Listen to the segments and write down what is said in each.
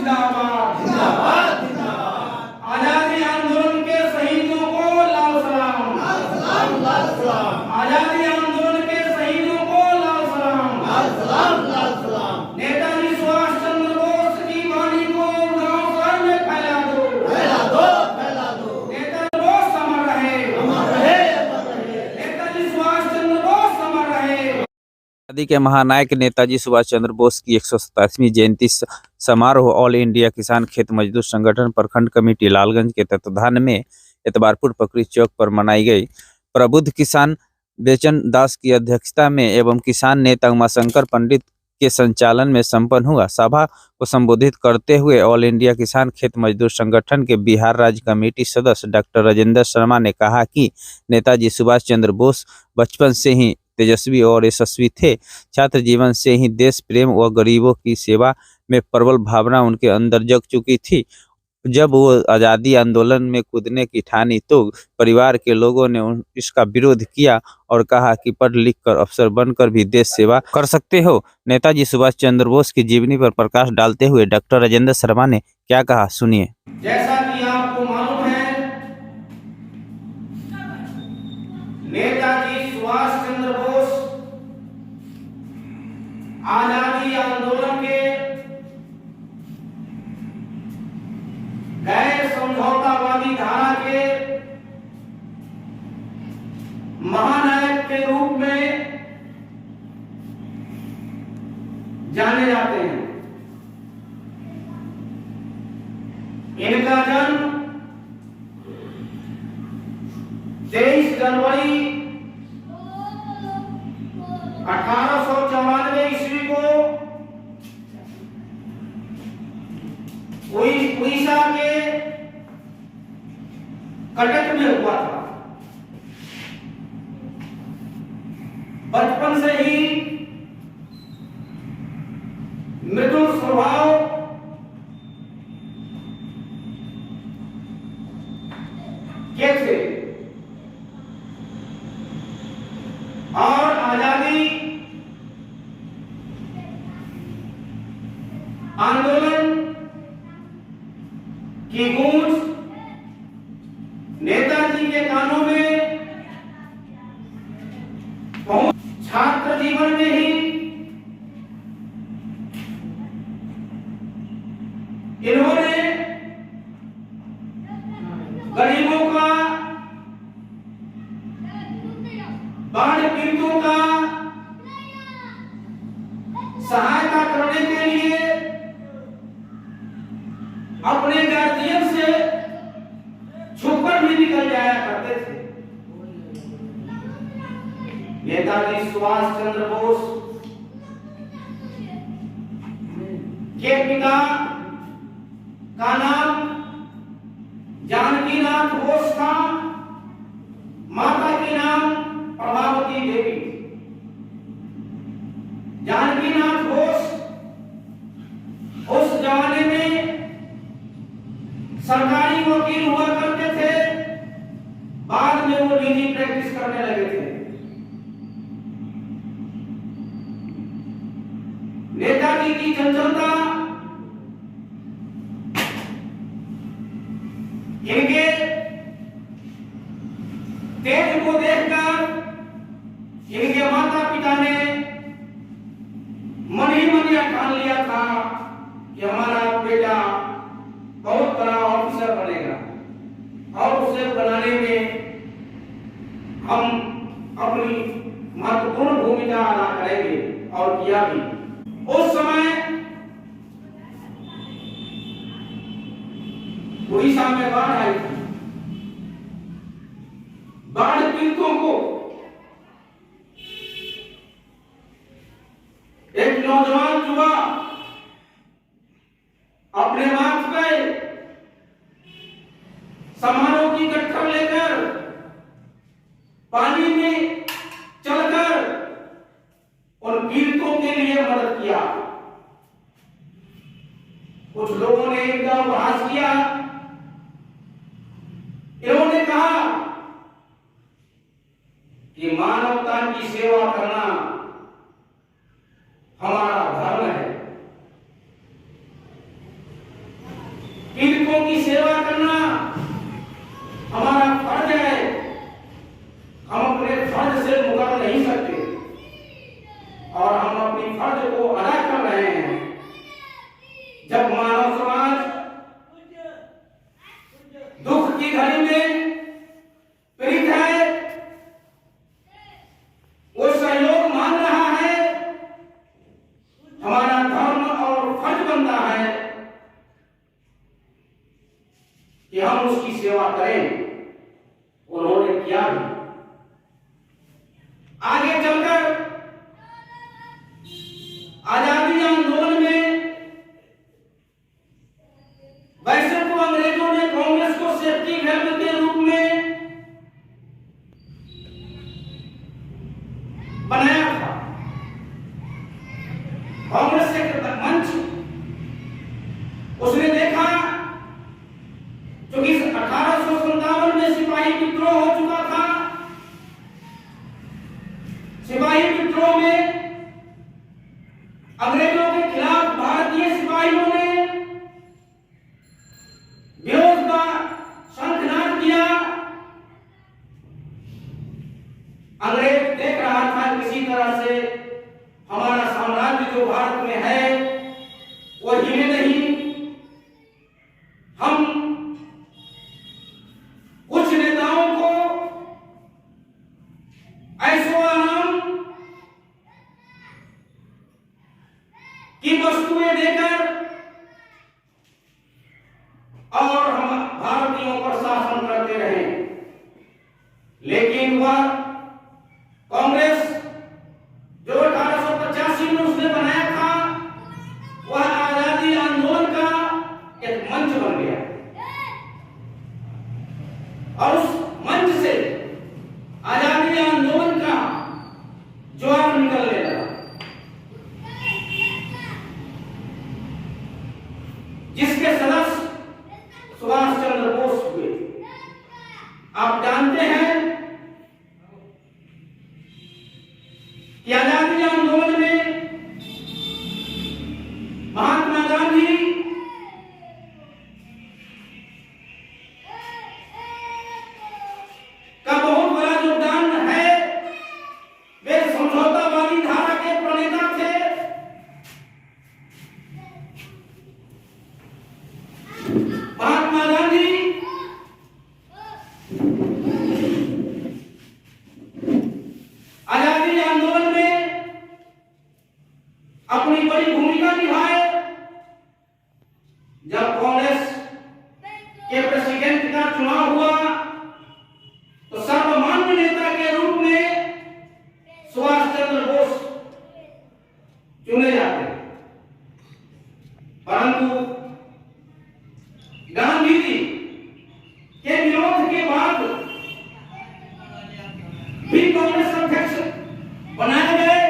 जिंदाबाद जिंदाबाद जिंदाबाद। आजादी आंदोलन के शहीदों को लाल सलाम, लाल सलाम लाल सलाम। आजादी आंदोलन के शहीदों को लाल सलाम, लाल सलाम लाल सलाम। नेताजी सुभाष चंद्र बोस की वाणी को गांव भर में फैला दो, फैला दो फैला दो। नेताजी बोस अमर रहे, अमर रहे अमर रहे। नेताजी सुभाष चंद्र बोस अमर रहे। आजादी के महानायक नेताजी सुभाष चंद्र बोस की 127वीं जयंती समारोह ऑल इंडिया किसान खेत मजदूर संगठन प्रखंड कमेटी लालगंज के तत्वाधान में एतबारपुर पकड़ी चौक पर मनाई गई। प्रबुद्ध किसान बेचन दास की अध्यक्षता में एवं किसान नेता उमाशंकर पंडित के संचालन में संपन्न हुआ। सभा को संबोधित करते हुए ऑल इंडिया किसान खेत मजदूर संगठन के बिहार राज्य कमेटी सदस्य डॉक्टर राजेंद्र शर्मा ने कहा कि नेताजी सुभाष चंद्र बोस बचपन से ही तेजस्वी और यशस्वी थे। छात्र जीवन से ही देश प्रेम व गरीबों की सेवा में प्रबल भावना उनके अंदर जग चुकी थी। जब वो आज़ादी आंदोलन में कूदने की ठानी तो परिवार के लोगों ने इसका विरोध किया और कहा कि पढ़ लिख कर अफसर बनकर भी देश सेवा कर सकते हो। नेताजी सुभाष चंद्र बोस की जीवनी पर प्रकाश डालते हुए डॉक्टर राजेंद्र शर्मा ने क्या कहा, सुनिए। जैसा कि आपको मालूम है, नेताजी सुभाष चंद्र बोस आजादी आंदोलन के गैर समझौतावादी धारा के महानायक के रूप में जाने जाते हैं। इनका जन्म 23 जनवरी 1894 ईस्वी को उड़ीसा के कटक में हुआ था। बचपन से ही मृदुल स्वभाव के थे और आजादी आंदोलन की गूंज नेताजी के कानों में पहुंच। छात्र जीवन में ही इन्होंने गरीबों का, बाढ़ पीड़ितों का सहायता करने के लिए अपने गार्जियन से छुपकर भी निकल जाया करते थे। नेताजी सुभाष चंद्र बोस के पिता का नाम जानकीनाथ बोस था, माता के नाम प्रभावती देवी। जानकीनाथ बोस उस जमाने में सरकारी वकील हुआ करते थे, बाद में वो निजी प्रैक्टिस करने लगे थे। नेताजी की चंचलता इनके तेज को देखकर इनके माता पिता ने मन ही मन यह ठान लिया था कि हमारा बेटा बहुत बड़ा ऑफिसर बनेगा और उसे बनाने में हम अपनी महत्वपूर्ण भूमिका अदा करेंगे, और किया भी। उस समय उड़ीसा में बाढ़ आई थी। बाढ़ पीड़ितों को एक नौजवान युवा अपने माथ पे समारोह की गट्ठर लेकर पानी में चलकर उन पीड़ितों के लिए मदद किया। कुछ लोगों ने इनका उपहास किया। इन्होंने कहा कि मानवता की सेवा करना हमारा धर्म है। पीड़ितों की सेवा करना हमारा फर्ज है। हम अपने फर्ज से मुकर नहीं सकते और हम अपनी फर्ज को अदा कर रहे हैं। जब मानव समाज दुख की घड़ी में पीड़ित है, वो सहयोग मांग रहा है, हमारा धर्म और फर्ज बनता है कि हम उसकी सेवा करें। उन्होंने किया भी। आगे चलकर आजादी आंदोलन में वैसे तो अंग्रेजों ने कांग्रेस को सेफ्टी वेल्व के रूप में बनाया था। कांग्रेस के मंच उसने देखा, क्योंकि 1857 में सिपाही विद्रोह हो चुका था। सिपाही विद्रोह में अंग्रेजों के खिलाफ भारतीय सिपाहियों ने विरोध का शंखनाद किया। अंग्रेज देख रहा था किसी तरह से हमारा साम्राज्य जो भारत में है वो हिले नहीं। हम कुछ नेताओं को ऐशो आराम की वस्तुएं देकर और हम भारतीयों पर शासन करते रहे, लेकिन वह कांग्रेस जो 1885 में उसने बनाया था, वह आजादी आंदोलन का एक मंच बन गया और उस मंच से आजादी आंदोलन का ज्वार निकलने लगा, जिसके सदस्य सुभाष चंद्र बोस हुए। आप जानते हैं कि आजादी आंदोलन में महात्मा गांधी का बहुत बड़ा योगदान है। वे समझौतावादी धारा के प्रणेता थे। महात्मा गांधी आजादी आंदोलन में अपनी बड़ी भूमिका निभाए। जब कांग्रेस के प्रेसिडेंट का चुनाव हुआ तो सर्वमान्य नेता के रूप में सुभाष चंद्र बोस चुने जाते, परंतु गांधी जी के विरोध के बाद भी कांग्रेस अध्यक्ष बनाए गए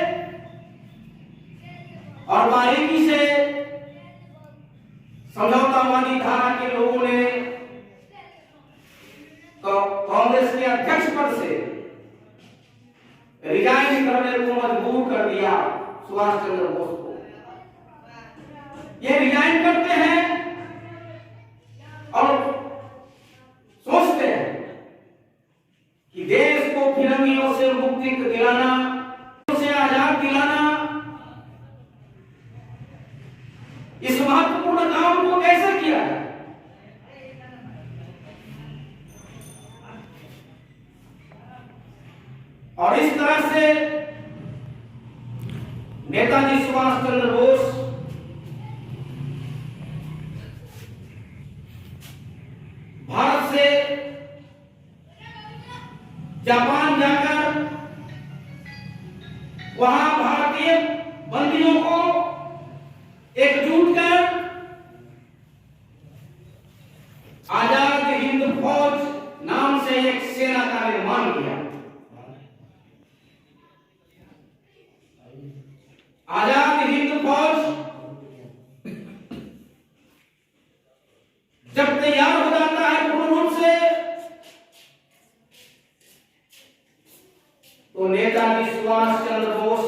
और बारीकी से समझौतावादी धारा के लोगों ने कांग्रेस के अध्यक्ष पद से रिजाइन करने को मजबूर कर दिया सुभाष चंद्र बोस को। ये रिजाइन करते हैं और सोचते हैं कि देश को फिरंगियों से मुक्ति दिलाना, उसे आजाद दिलाना, इस महत्वपूर्ण काम को कैसे किया है। और इस तरह से नेताजी सुभाष चंद्र बोस भारत से जापान जाकर वहां भारतीय बंदियों को एकजुट कर आजाद हिंद फौज नाम से एक सेना का निर्माण किया। आजाद हिंद फौज जब तैयार हो जाता है पूर्ण रूप से, तो नेताजी सुभाष चंद्र बोस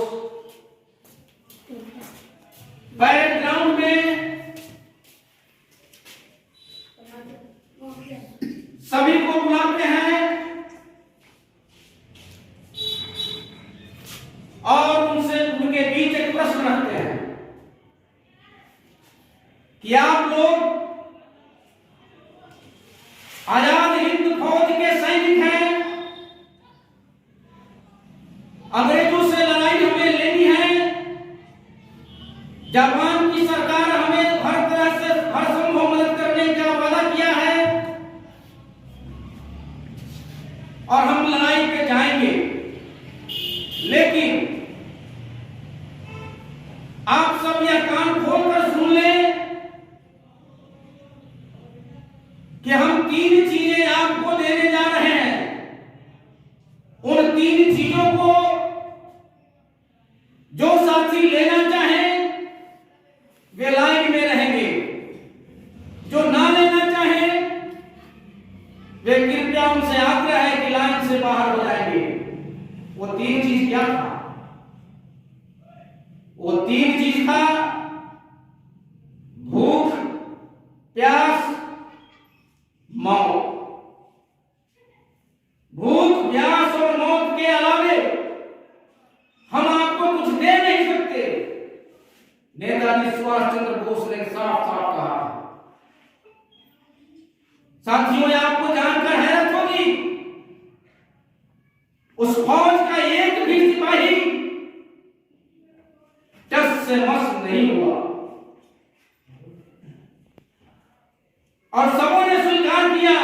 पैरेड ग्राउंड में कि आप लोग आजाद हिंद फौज के सैनिक हैं, अंग्रेजों से लड़ाई हमें लेनी है, जापान की सरकार हमें हर तरह से हर संभव मदद करने का वादा किया है और हम लड़ाई पे जाएंगे। लेकिन आप सब यह कान खोलकर सुन लें कि हम 3 चीजें आपको देने जा रहे हैं। उन 3 चीजों को जो साथी लेना चाहें वे लाइन में रहेंगे, जो ना लेना चाहें वे कृपया उनसे आग्रह है कि लाइन से बाहर हो जाएंगे। वो 3 चीज क्या था? वो 3 चीज था भूख, प्यास, मौत। भूख, प्यास और मौत के अलावे हम आपको कुछ दे नहीं सकते। नेताजी सुभाष चंद्र बोस ने साफ साफ कहा। साथियों, ये आपको जानकर हैरत होगी, उस फौज का एक भी सिपाही टस से मस नहीं हुआ और सबों ने स्वीकार किया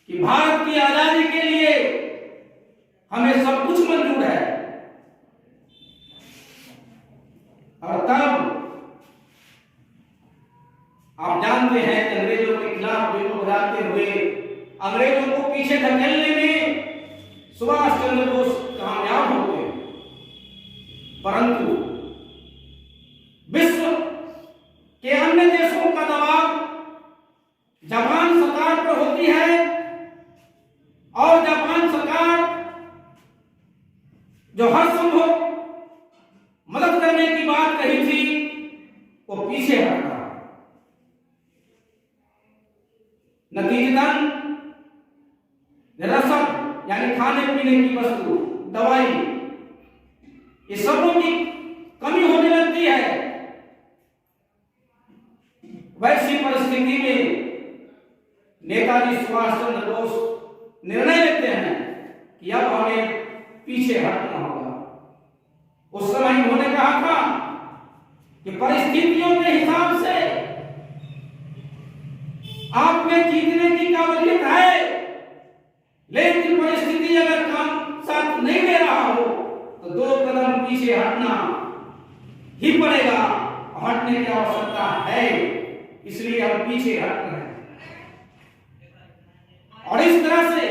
कि भारत की आजादी के लिए हमें सब कुछ मंजूर है। और तब आप जानते हैं कि अंग्रेजों के खिलाफ बिगुल बजाते हुए अंग्रेजों को पीछे धकेलने में सुभाष चंद्र बोस कामयाब हो गए, परंतु विश्व के अन्य देशों का दबाव जापान सरकार पर होती है और जापान सरकार जो हर संभव मदद करने की बात कही थी वो पीछे हट रहा। नतीजतन रसद यानी खाने पीने की वस्तु, दवाई, ये सबों की कमी होने लगती है। वैसी परिस्थिति में नेताजी सुभाष चंद्र बोस निर्णय लेते हैं कि अब हमें पीछे हटना होगा। उस समय उन्होंने कहा था कि परिस्थितियों के हिसाब से आप में जीतने की काबिलियत है, लेकिन परिस्थिति अगर काम साथ नहीं दे रहा हो तो 2 कदम पीछे हटना ही पड़ेगा। हटने की आवश्यकता है, इसलिए हम पीछे हट रहे हैं। और इस तरह से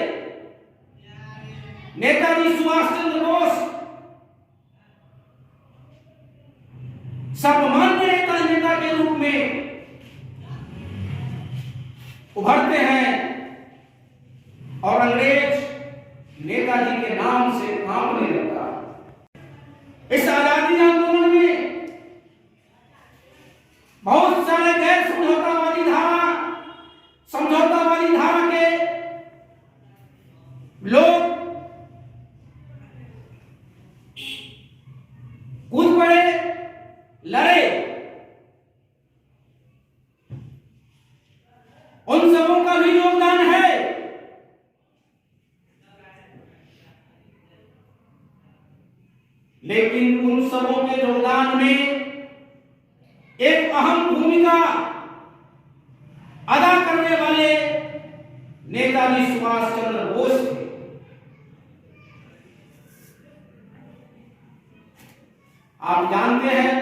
नेताजी सुभाष चंद्र बोस सर्वमान्य नेता के रूप में उभरते हैं और अंग्रेज नेताजी के नाम से कांपने लगता। इस आजादी आंदोलन में बहुत सारे गैर समझौतावादी धारा के लोग कूद पड़े, लड़े। उन सबों का भी योगदान है, लेकिन उन सबों के योगदान में एक अहम भूमिका अदा करने वाले नेताजी सुभाष चंद्र बोस थे। आप जानते हैं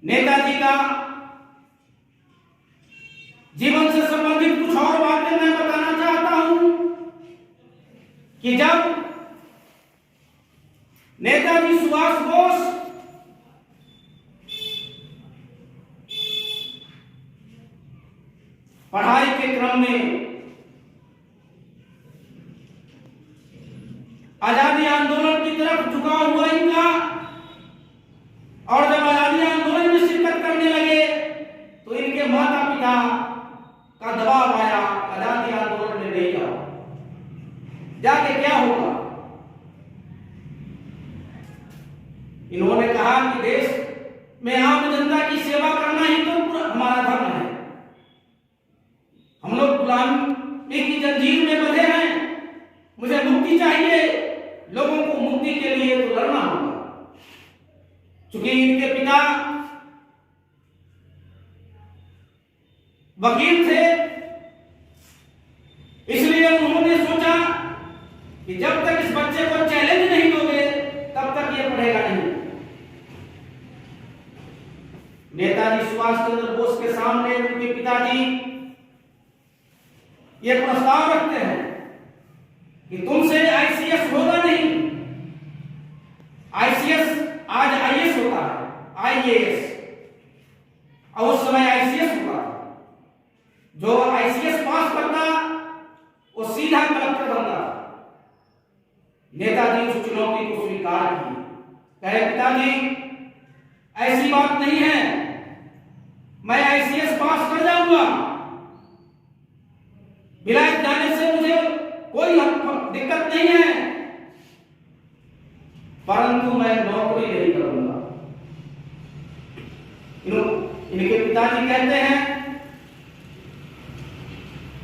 नेताजी का जीवन से संबंधित कुछ और बातें मैं बताना चाहता हूं कि जब नेताजी सुभाष बोस पढ़ाई के क्रम में आजादी आंदोलन की तरफ झुका हुआ इनका, और जब आजादी आंदोलन में शिरकत करने लगे तो इनके माता पिता का दबाव आया, आजादी आंदोलन में नहीं जाओ, जाके क्या होगा। इन्होंने कहा कि देश पिता वकील थे, इसलिए उन्होंने सोचा कि जब तक इस बच्चे को चैलेंज नहीं दोगे तब तक ये पढ़ेगा नहीं। नेताजी सुभाष चंद्र बोस के सामने उनके पिताजी ये प्रस्ताव रखते हैं कि तुमसे आईसीएस होगा नहीं। आईसीएस आज आईएएस होता है, आईएएस, और उस समय आईसीएस होता था। जो आईसीएस पास करता वो सीधा कलेक्टर बनता। नेताजी उस चुनौती को स्वीकार की, कहे पिताजी ऐसी बात नहीं है, मैं आईसीएस पास कर जाऊंगा, विलायत जाने से मुझे कोई दिक्कत नहीं है, परंतु मैं नौकरी नहीं करूंगा। इनके पिताजी कहते हैं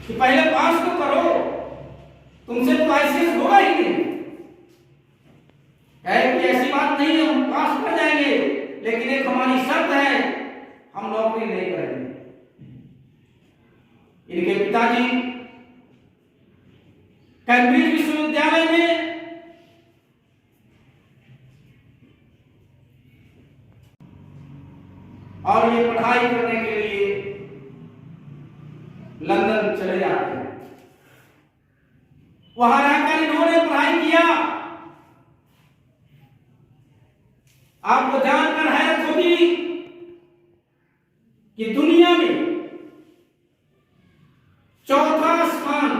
कि पहले पास तो करो, तुमसे तो आईसीएस होगा ही नहीं। कि ऐसी बात नहीं है, हम पास कर जाएंगे, लेकिन एक हमारी शर्त है, हम नौकरी नहीं करेंगे। इनके पिताजी कैम्ब्रिज विश्वविद्यालय में और ये पढ़ाई करने के लिए लंदन चले जाते हैं। वहां रहकर इन्होंने पढ़ाई किया। आपको जानकर हैरत होगी कि दुनिया में चौथा स्थान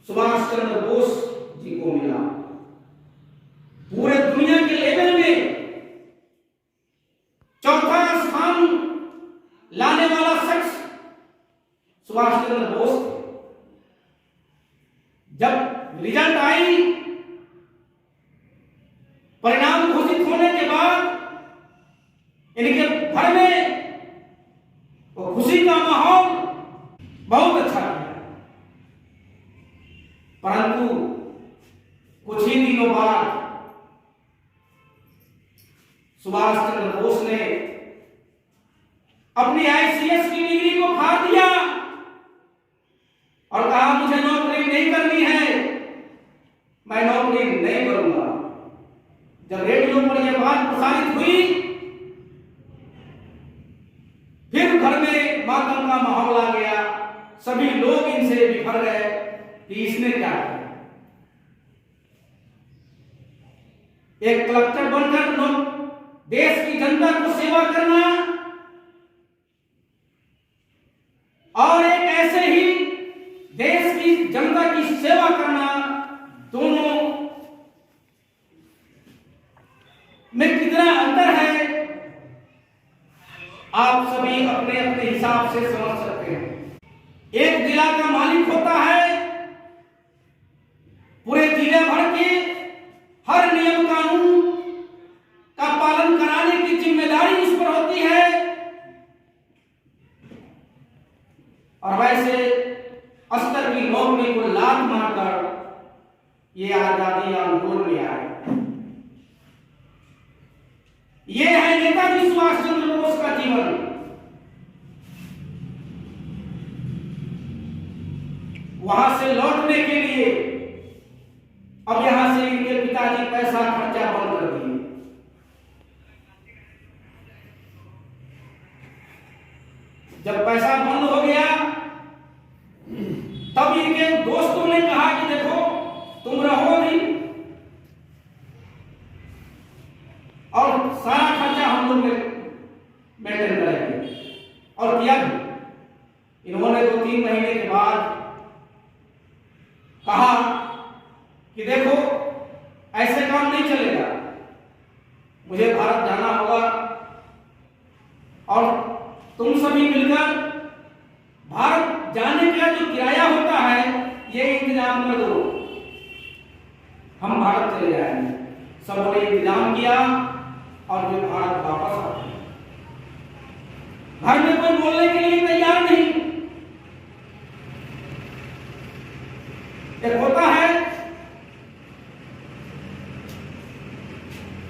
सुभाष चंद्र बोस जी को मिला। पूरे दुनिया के लेवल में चौथा स्थान लाने वाला शख्स सुभाष चंद्र बोस थे। जब रिजल्ट आई, परिणाम घोषित होने के बाद इनके घर में वो खुशी का माहौल बहुत अच्छा था। परंतु कुछ ही दिनों बाद सुभाष चंद्र बोस ने अपनी आईसीएस की डिग्री को खा दिया और कहा मुझे नौकरी नहीं करनी है, मैं नौकरी नहीं करूंगा। जब रेडियो पर यह बात प्रसारित हुई, फिर घर में मातम का माहौल आ गया। सभी लोग इनसे बिफर गए कि इसने क्या किया। एक कलेक्टर बनकर देश की जनता को सेवा करना और एक ऐसे ही देश की जनता की सेवा करना, दोनों में कितना अंतर है आप सभी अपने अपने हिसाब से समझ सकते हैं। एक जिला का मालिक होता है, पूरे जिले भर के हर नियम कानून का पालन कराने की जिम्मेदारी उस पर होती है। और वैसे अस्तर की नौकरी को लात मारकर ये आजादी आंदोलन में आए। ये है नेताजी सुभाष चंद्र बोस का जीवन। वहां से लौटने के लिए अब यहां से इनके पिताजी पैसा खर्चा बंद कर दिए। जब पैसा बंद हो गया, तब इनके दोस्तों ने कहा कि देखो तुम रहो भी और सारा खर्चा हम लोग मेंटेन करेंगे। और किया भी। इन्होंने 2-3 महीने के बाद कहा कि देखो ऐसे काम नहीं चलेगा, मुझे भारत जाना होगा और तुम सभी मिलकर भारत जाने का जो किराया होता है ये इंतजाम कर दो, हम भारत चले जाएंगे। सबने इंतजाम किया और वे भारत वापस आ गए। घर में कोई बोलने के लिए तैयार नहीं। एक होता है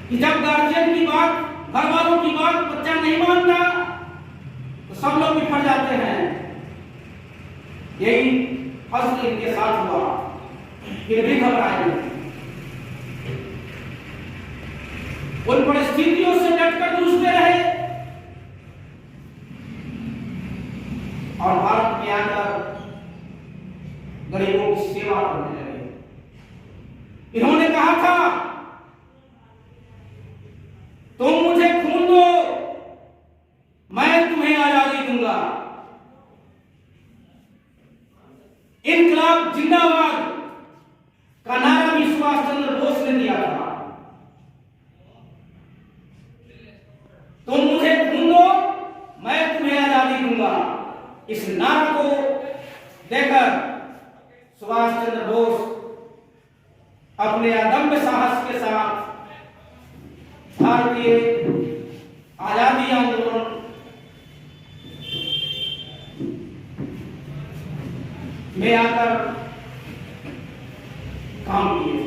कि जब गार्जियन की बात, घर वालों की बात बच्चा नहीं मानता तो सब लोग बिफर जाते हैं। यही फर्स्ट इनके साथ हुआ, फिर भी घबराए नहीं। उन परिस्थितियों से डटकर जूझते रहे और भारत में आकर गरीबों की सेवा करने लगे। इन्होंने कहा था, तुम मुझे खून दो, मैं तुम्हें आजादी दूंगा। इनकलाब जिंदाबाद का नारा भी सुभाष चंद्र बोस ने दिया था। तुम मुझे खून दो, मैं तुम्हें आजादी दूंगा। इस नारे को देकर सुभाष चंद्र बोस अपने अदम्य साहस के साथ भारतीय आजादी आंदोलन में आकर काम किए।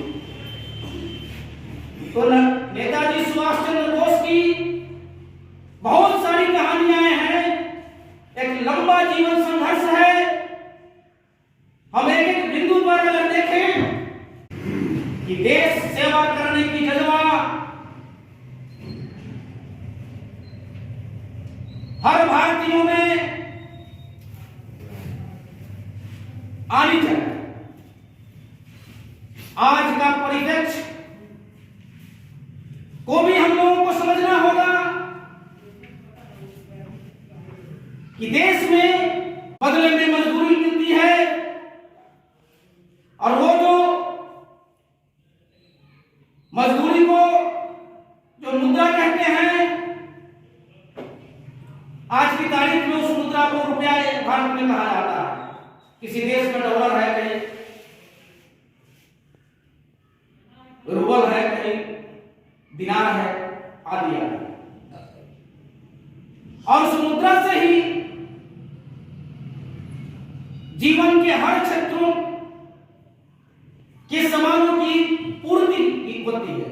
तो नेताजी सुभाष चंद्र बोस की बहुत सारी कहानियां हैं, एक लंबा जीवन संघर्ष है। हम एक एक बिंदु पर अगर देखें कि देश सेवा करने की जज्बा हर भारतीयों में आनी चाहिए। आज का परिप्रेक्ष्य को भी हम लोगों को समझना होगा कि देश में बदले में मजदूरी मिलती है और वो जो मजदूरी को जो मुद्रा कहते हैं, आज की तारीख में उस मुद्रा को रुपया भारत में कहा जाता है। किसी देश में डॉलर है, कहीं रूबल है, कहीं दिनार है, आदि आदि। और उस मुद्रा से ही जीवन के हर क्षेत्रों के सामानों की पूर्ति होती है।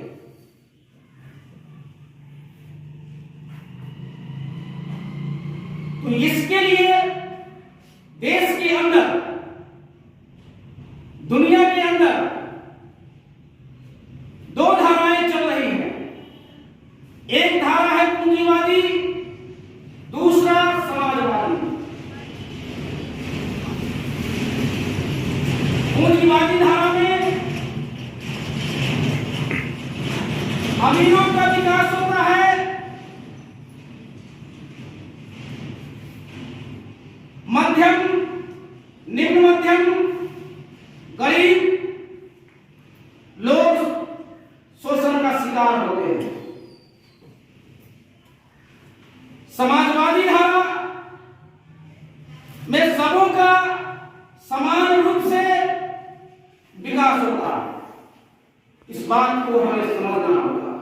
तो इसके लिए देश के अंदर, दुनिया के अंदर दो धाराएं चल रही हैं। एक धारा है पूंजीवादी, दूसरा समाजवादी। पूंजीवादी धारा में अमीरों का विकास होता है, मध्यम, निम्न मध्यम, गरीब लोग शोषण का शिकार होते हैं। समाजवादी धारा में सबों का समान रूप से विकास होता है। इस बात को हमें समझना होगा।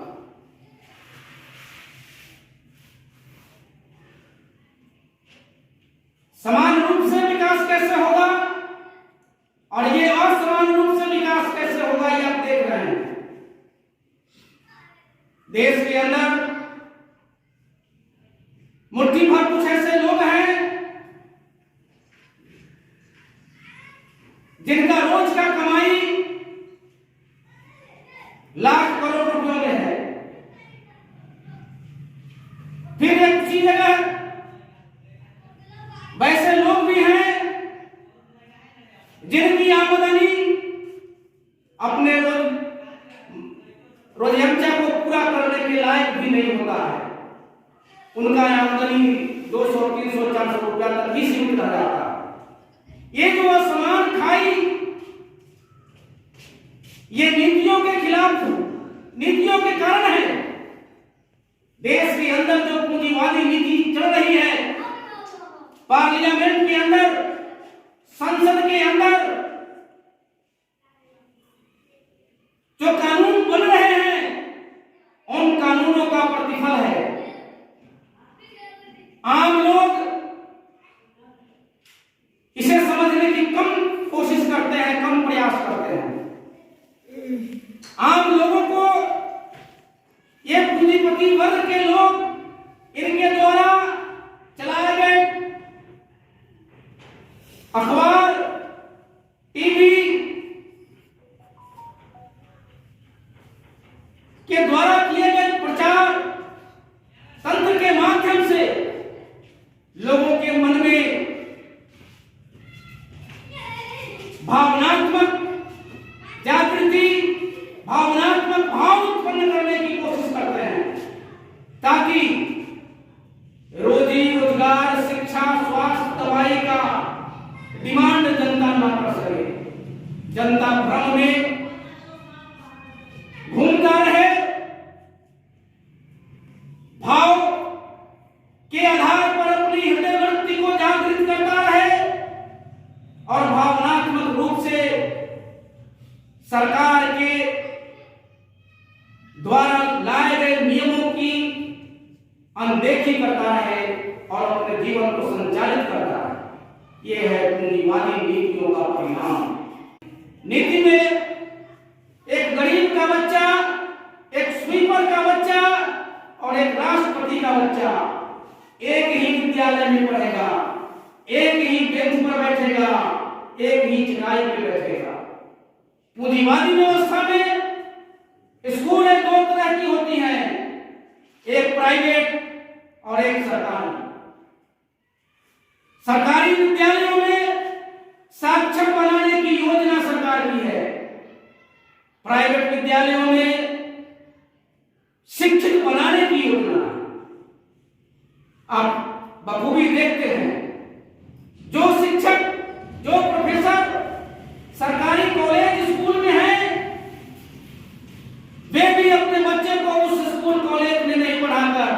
समान रूप से विकास कैसे होगा और ये असमान रूप से विकास कैसे होगा, ये आप देख रहे हैं। देश के अंदर मुट्ठी भर कुछ ऐसे लोग हैं जिनका रोज का कमाई लाख करोड़ रुपयों में है। फिर एक उसी जगह वैसे लोग भी हैं जिनकी आमदनी अपने रोजमर्रा को पूरा करने के लायक भी नहीं होता है। उनका आमदनी 200, 300, 400 रुपया तक ही सीमित रह जाता है। ये जो असमान खाई, ये नीतियों के खिलाफ, नीतियों के कारण है। देश के अंदर जो पूंजीवादी नीति चल रही है, पार्लियामेंट के अंदर, संसद के अंदर जो कानून बन रहे हैं, उन कानूनों का प्रतिफल है आम लोग इसे समझने की कम कोशिश करते हैं, कम प्रयास करते हैं। आम लोगों को पूंजीपति वर्ग के लोग, इनके द्वारा चलाए गए अखबार, टीवी के द्वारा किए गए प्रचार तंत्र के माध्यम से लोगों के मन में भावनात्मक जागृति, भावनात्मक भाव उत्पन्न करने की कोशिश करते हैं, ताकि रोजी रोजगार, शिक्षा, स्वास्थ्य, दवाई का डिमांड जनता ना कर सके। जनता भ्रम में घूमता रहे, भाव के आधार पर अपनी हृदय वृत्ति को जागृत करता रहे और भावनात्मक रूप से सरकार के द्वारा लाए गए नियमों की अनदेखी करता है और अपने जीवन को संचालित करता है। यह है पूंजीवादी नीतियों का परिणाम। नीति में एक गरीब का बच्चा, एक स्वीपर का बच्चा और एक राष्ट्रपति का बच्चा एक ही विद्यालय में पढ़ेगा, एक ही बेंच पर बैठेगा, एक ही चटाई पर बैठेगा। पूंजीवादी व्यवस्था में स्कूलें दो तरह की होती हैं, एक प्राइवेट और एक सरकारी। सरकारी विद्यालयों में साक्षर बनाने की योजना सरकार की है, प्राइवेट विद्यालयों में शिक्षित बनाने की योजना है। आप बखूबी देखते हैं, जो शिक्षक, जो प्रोफेसर सरकारी कॉलेज स्कूल में हैं, वे भी अपने बच्चे को उस स्कूल कॉलेज में नहीं पढ़ाकर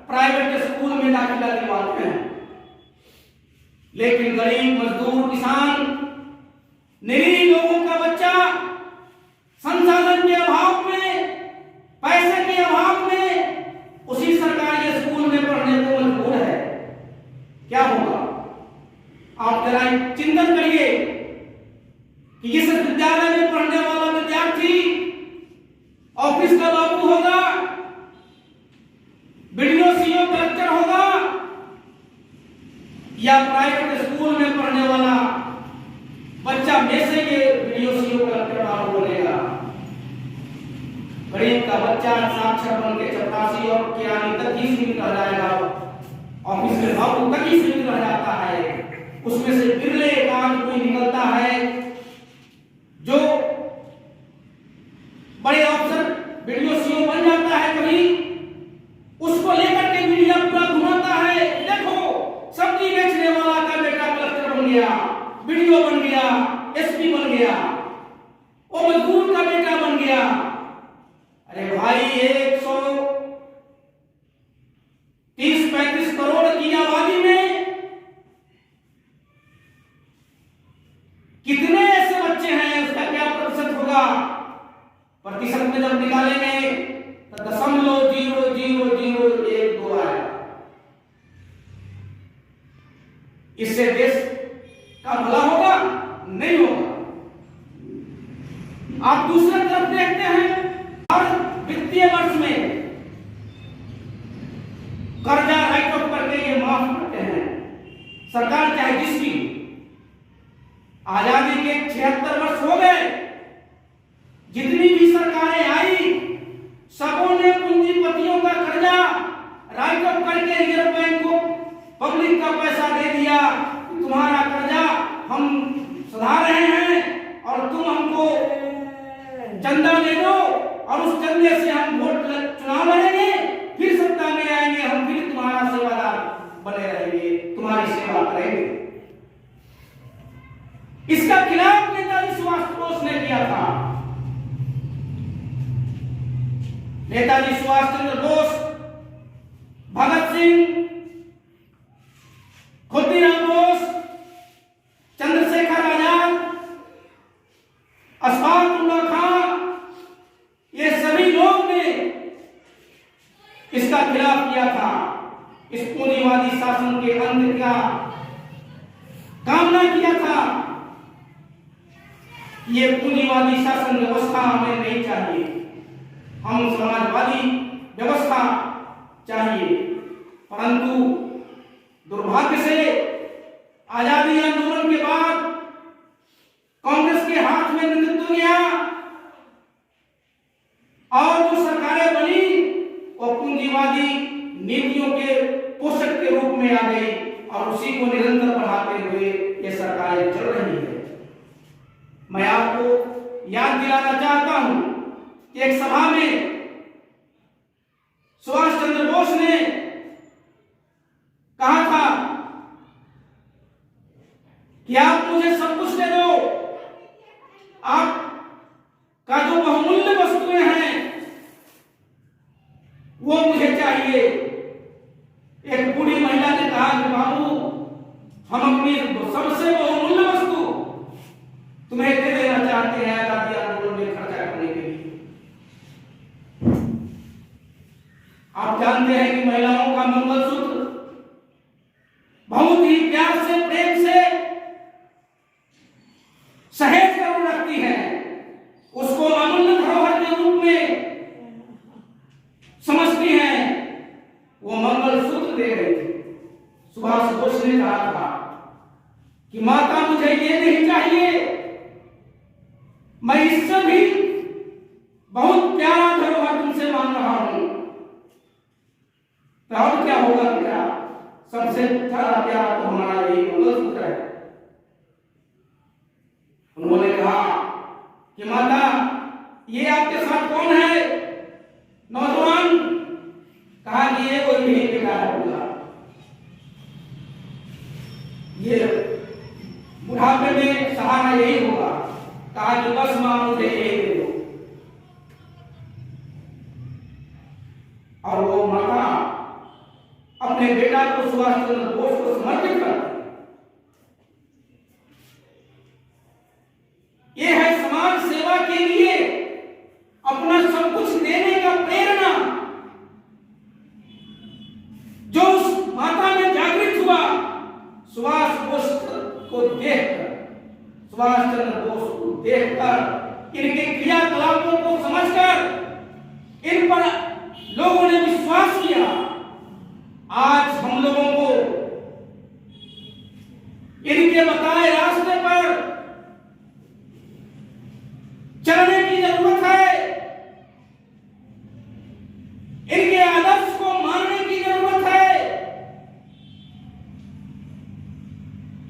प्राइवेट स्कूल में दाखिला दिलवाते हैं। लेकिन गरीब, मजदूर, किसान, निरीह लोगों का बच्चा संसाधन के अभाव में, पैसे के अभाव में उसी सरकारी स्कूल में पढ़ने को मजबूर है। क्या होगा? आप जरा चिंतन करिए कि इस विद्यालय में पढ़ने वाला विद्यार्थी ऑफिस का बाबू होगा, बीडीओ, सीओ, कलेक्टर होगा, या प्राइवेट स्कूल में पढ़ने वाला बच्चा में से ये बीडीओ, सीओ, कलेक्टर बाबू बनेगा। गरीब का बच्चा साक्षर बन के चपरासी और किरानी तक ही सीमित रह जाएगा, ऑफिस के बाबू तक ही सीमित रह जाता है। उसमें से बिरले एकाध कोई निकलता है जो बड़े अफसर, बीडीओ, सीओ बन जाता है। कभी उसको लेकर के मीडिया पूरा घुमाता है, देखो सब्जी बेचने वाला का बेटा कलेक्टर बन गया, बीडीओ बन गया, एसपी बन गया, वो मजदूर का बेटा बन गया। अरे भाई, 130-35 करोड़ की आबादी में कितने ऐसे बच्चे हैं, उसका क्या प्रतिशत होगा? प्रतिशत में जब निकालेंगे तो 0.0001 आएगा। इससे देश का भला होगा? नहीं होगा। आप दूसरी तरफ देखते हैं, हर वित्तीय वर्ष में कर्जा राइट ऑफ करके ये माफ करते हैं। सरकार चाहे जिसकी, आजादी के 76 वर्ष हो गए, जितनी भी सरकारें आई, सबों ने पूंजीपतियों का कर्जा राइट ऑफ करके रिजर्व बैंक को पब्लिक का पैसा दे दिया। तुम्हारा कर्जा हम सुधार रहे हैं और तुम हमको चंदा दे दो और उस चंदे से हम वोट चुनाव लड़ेंगे, फिर सत्ता में आएंगे, हम फिर तुम्हारा सेवादार बने रहेंगे, तुम्हारी सेवा करेंगे। इसका खिलाफ नेताजी सुभाष बोस ने किया था। नेताजी सुभाष चंद्र बोस, भगत सिंह, खुदीराम बोस, चंद्रशेखर आजाद, अशफाक उल्लाह खां, ये सभी लोग ने इसका खिलाफ किया था। इस पूंजीवादी शासन के अंत का कामना किया था। ये पूंजीवादी शासन व्यवस्था हमें नहीं चाहिए, हम समाजवादी व्यवस्था भरोसा चाहिए। परंतु दुर्भाग्य से आजादी आंदोलन के बाद कांग्रेस के हाथ में नेतृत्व गया और जो सरकारें बनी वो पूंजीवादी नीतियों के पोषक के रूप में आ गई और उसी को निरंतर बढ़ाते हुए ये सरकारें चल रही है। मैं आपको याद दिलाना चाहता हूं कि एक सभा में सुभाष चंद्र बोस ने कहा था कि आप मुझे सब कुछ दे दो, आप का जो बहुमूल्य वस्तुएं हैं वो मुझे चाहिए। एक बूढ़ी महिला ने कहा कि बाबू, हम अपनी सबसे बहुमूल्य वस्तु तुम्हें दे देना चाहते हैं आजादी आंदोलन में खर्चा करने के लिए। आप जानते हैं कि महिलाओं का मंगलसूत्र बहुत ही प्यार से, प्रेम से सहेज कर रखती है, उसको अमूल्य धरोहर के रूप में समझती है। वो मंगलसूत्र दे रही थी। सुभाष बोस ने कहा था कि माता मुझे ये नहीं चाहिए, मैं इससे भी बहुत प्यारा धरोहर तुमसे मांग रहा हूं। तो और क्या होगा बेटा, सबसे ज्यादा प्यारा तो हमारा यही मंगलसूत्र है। उन्होंने कहा कि माता, ये आपके साथ कौन है? नौजवान कहा कि ये कोई यही बेटा होगा, ये बुढ़ापे में सहारा यही होगा। कहा कि बस मां मुझे यही दे दो। और वो माता अपने बेटा को सुभाष चंद्र बोस को समर्पित कर, ये है समाज सेवा के लिए अपना सब कुछ देने का प्रेरणा। जो उस माता में जागृत हुआ सुभाष बोस को देखकर, सुभाष चंद्र बोस को देखकर, इनके क्रियाकलापों को समझकर इन पर लोगों ने विश्वास किया। आज हम लोगों को इनके बताए रास्ते पर चलने की जरूरत है, इनके आदर्श को मानने की जरूरत है।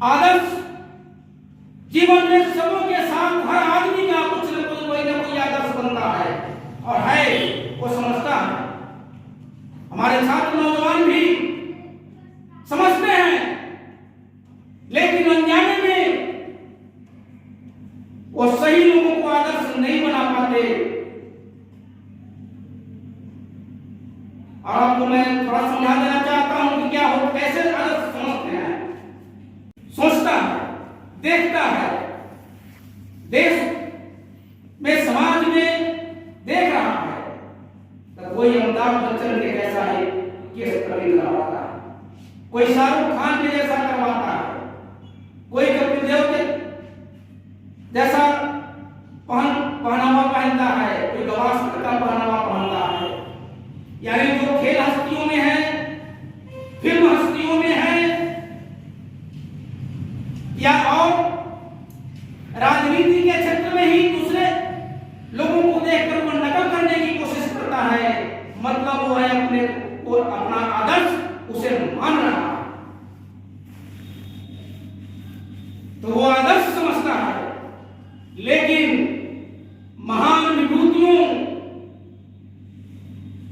आदर्श जीवन में सबों के साथ हर आदमी का कुछ न कुछ कोई ना कोई आदर्श बनता है और है, वो समझता है। हमारे छात्र नौजवान भी समझते हैं, लेकिन अनजाने में वो सही लोगों को आदर्श नहीं बना पाते। और आपको मैं थोड़ा समझा देना चाहता हूं कि क्या हो, कैसे आदर्श समझते हैं। सोचता है, देखता है, देश में समाज में देख रहा है, तो कोई अमिताभ बच्चन के जैसा है केस कटिंग करवाता है, कोई शाहरुख खान के जैसा करवाता है, कोई कपिल देव के जैसा पहनावा पहनता है, कोई गवास्कर का पहनावा पहनता है। यानी जो खेल हस्तियों में है, फिल्म हस्तियों में है, या और राजनीति के क्षेत्र में ही दूसरे लोगों को देखकर वो नकल करने की कोशिश करता है। मतलब वो है अपने को, अपना आदर्श उसे मान रहा है, तो वो आदर्श समझता है। लेकिन महान विभूतियों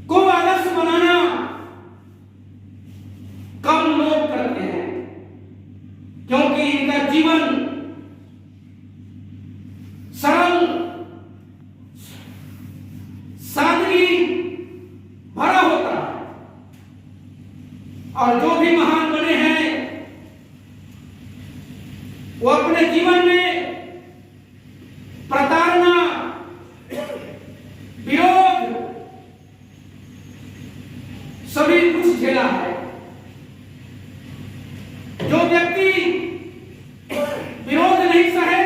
को आदर्श बनाना कम लोग करते हैं, क्योंकि इनका जीवन सरल, सादगी भरा होता है। और जो भी महान बने हैं वो अपने जीवन में प्रताड़ना, विरोध सभी कुछ झेला है। जो व्यक्ति विरोध नहीं सहे,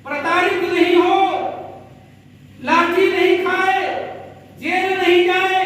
प्रताड़ित नहीं हो, लाठी नहीं खाए, जेल नहीं जाए,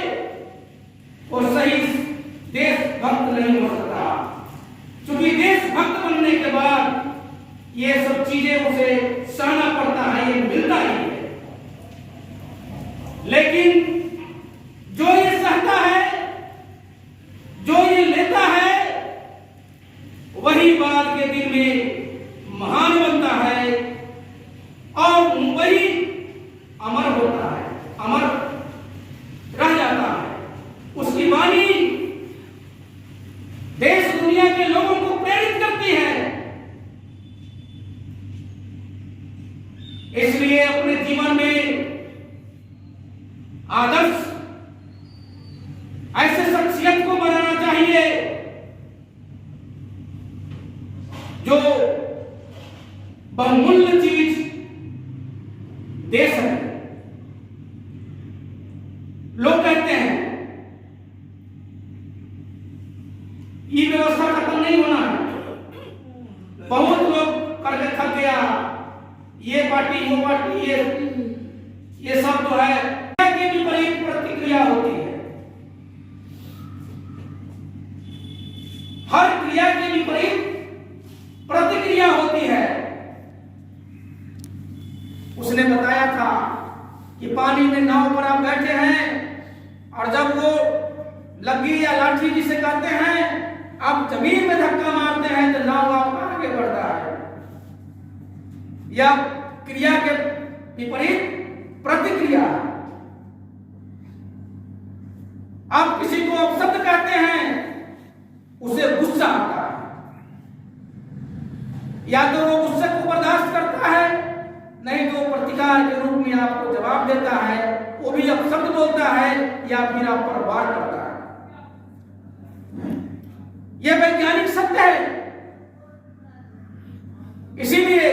बहुमूल्य चीज दे सके। लोग कहते हैं ये व्यवस्था खत्म नहीं होना है, बहुत लोग करके थक गया, ये पार्टी वो पार्टी ये सब तो है, के विपरीत प्रतिक्रिया होती है। हर क्रिया के विपरीत प्रतिक्रिया होती है। उसने बताया था कि पानी में नाव पर आप बैठे हैं और जब वो लगी या लाठी जिसे कहते हैं आप जमीन में धक्का मारते हैं तो नाव आपका आगे बढ़ता है। यह क्रिया के विपरीत प्रतिक्रिया। आप किसी को अपशब्द कहते हैं उसे गुस्सा आता है, या तो वो गुस्से को बर्दाश्त करता है, नहीं तो प्रतिकार के रूप में आपको जवाब देता है, वो भी अपशब्द बोलता है या फिर आप पर वार करता है। यह वैज्ञानिक सत्य है। इसीलिए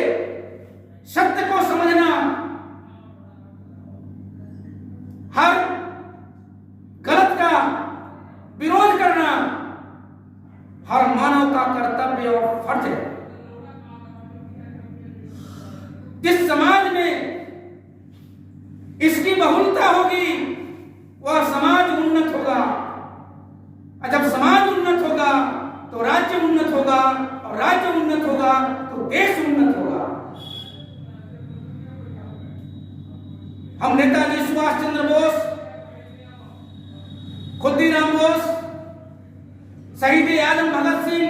सत्य को समझना हर गलत का विरोध करना हर मानव का कर्तव्य और फर्ज है। जिस समाज में इसकी बहुलता होगी वह समाज उन्नत होगा, और जब समाज उन्नत होगा तो राज्य उन्नत होगा, और राज्य उन्नत होगा तो देश उन्नत होगा। हम नेताजी सुभाष चंद्र बोस, खुद्दीराम बोस, शहीद आजम भगत सिंह,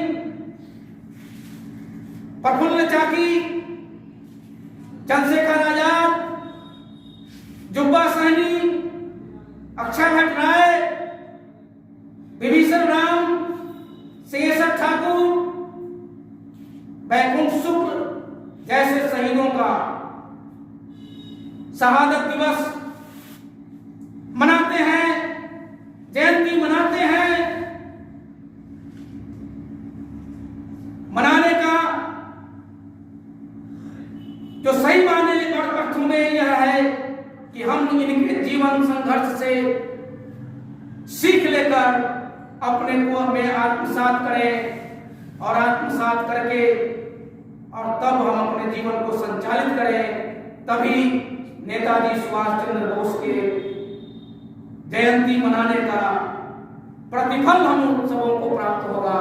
प्रफुल्ल चाकी, चंद्रशेखर आजाद, जुब्बा सहनी, अक्षय भट्ट राय, विभीषण राम, सिंहेश्वर ठाकुर, बैकुंठ शुक्ल जैसे शहीदों का शहादत दिवस मनाते हैं, जयंती मनाते हैं। मनाने का जो सही माने और अर्थों में यह है कि हम इनके जीवन संघर्ष से सीख लेकर अपने को में आत्मसात करें, और आत्मसात करके और तब हम अपने जीवन को संचालित करें। तभी नेताजी सुभाष चंद्र बोस के जयंती मनाने का प्रतिफल हम सबों को प्राप्त होगा।